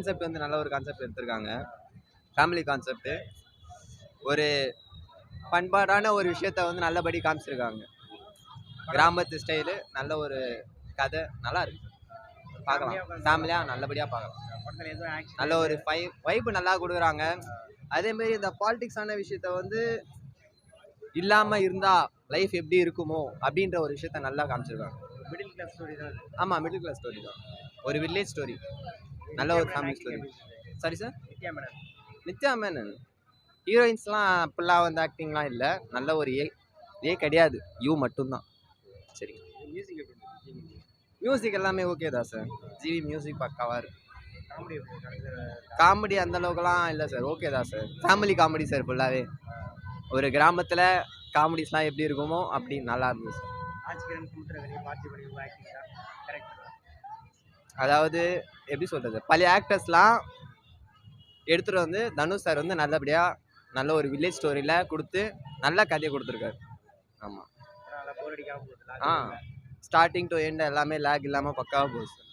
Concept வந்து நல்ல ஒரு கான்செப்ட் எடுத்திருக்காங்க. Family concept. ஒரு பண்பாடான ஒரு விஷயத்த வந்து நல்லபடி காமிச்சிருக்காங்க. கிராமத்து ஸ்டைலு நல்ல ஒரு கதை நல்லா இருக்கு. பார்க்கலாம். ஃபேமிலியா நல்லபடியா பார்க்கலாம். நல்ல ஒரு வைப் நல்லா கொடுக்குறாங்க. அதே மாதிரி இந்த பாலிடிக்ஸான விஷயத்த வந்து இல்லாம இருந்தா லைஃப் எப்படி இருக்குமோ அப்படின்ற ஒரு விஷயத்த நல்லா காமிச்சிருக்காங்க. மிடில் கிளாஸ் ஸ்டோரி தான். ஆமா, மிடில் கிளாஸ் ஸ்டோரி தான். ஒரு வில்லேஜ் ஸ்டோரி. நல்ல ஒரு family story. Sorry sir, Nithya Menen ஹீரோயின்ஸ்லாம் அப்படிலாம் வந்து ஆக்டிங்லாம் இல்லை. நல்ல ஒரு ஏ கிடையாது, யூ மட்டும்தான். சரி, மியூசிக் எல்லாமே ஓகே தான் சார். ஜிவி மியூசிக் பக்காவாக இருக்கு. காமெடி அந்த அளவுக்குலாம் இல்லை சார், ஓகே தான் சார். ஃபேமிலி காமெடி சார் ஃபுல்லாகவே. ஒரு கிராமத்தில் காமெடிஸ்லாம் எப்படி இருக்குமோ அப்படி நல்லா இருந்துச்சு சார். அதாவது எப்படி சொல்கிறது, பழைய ஆக்டர்ஸ்லாம் எடுத்துகிட்டு வந்து தனுஷ் சார் வந்து நல்லபடியாக நல்ல ஒரு வில்லேஜ் ஸ்டோரியில் கொடுத்து நல்ல கதையை கொடுத்துருக்காரு. ஆமாம். ஸ்டார்டிங் டு எண்ட் எல்லாமே லேக் இல்லாமல் பக்காவாக போகுது சார்.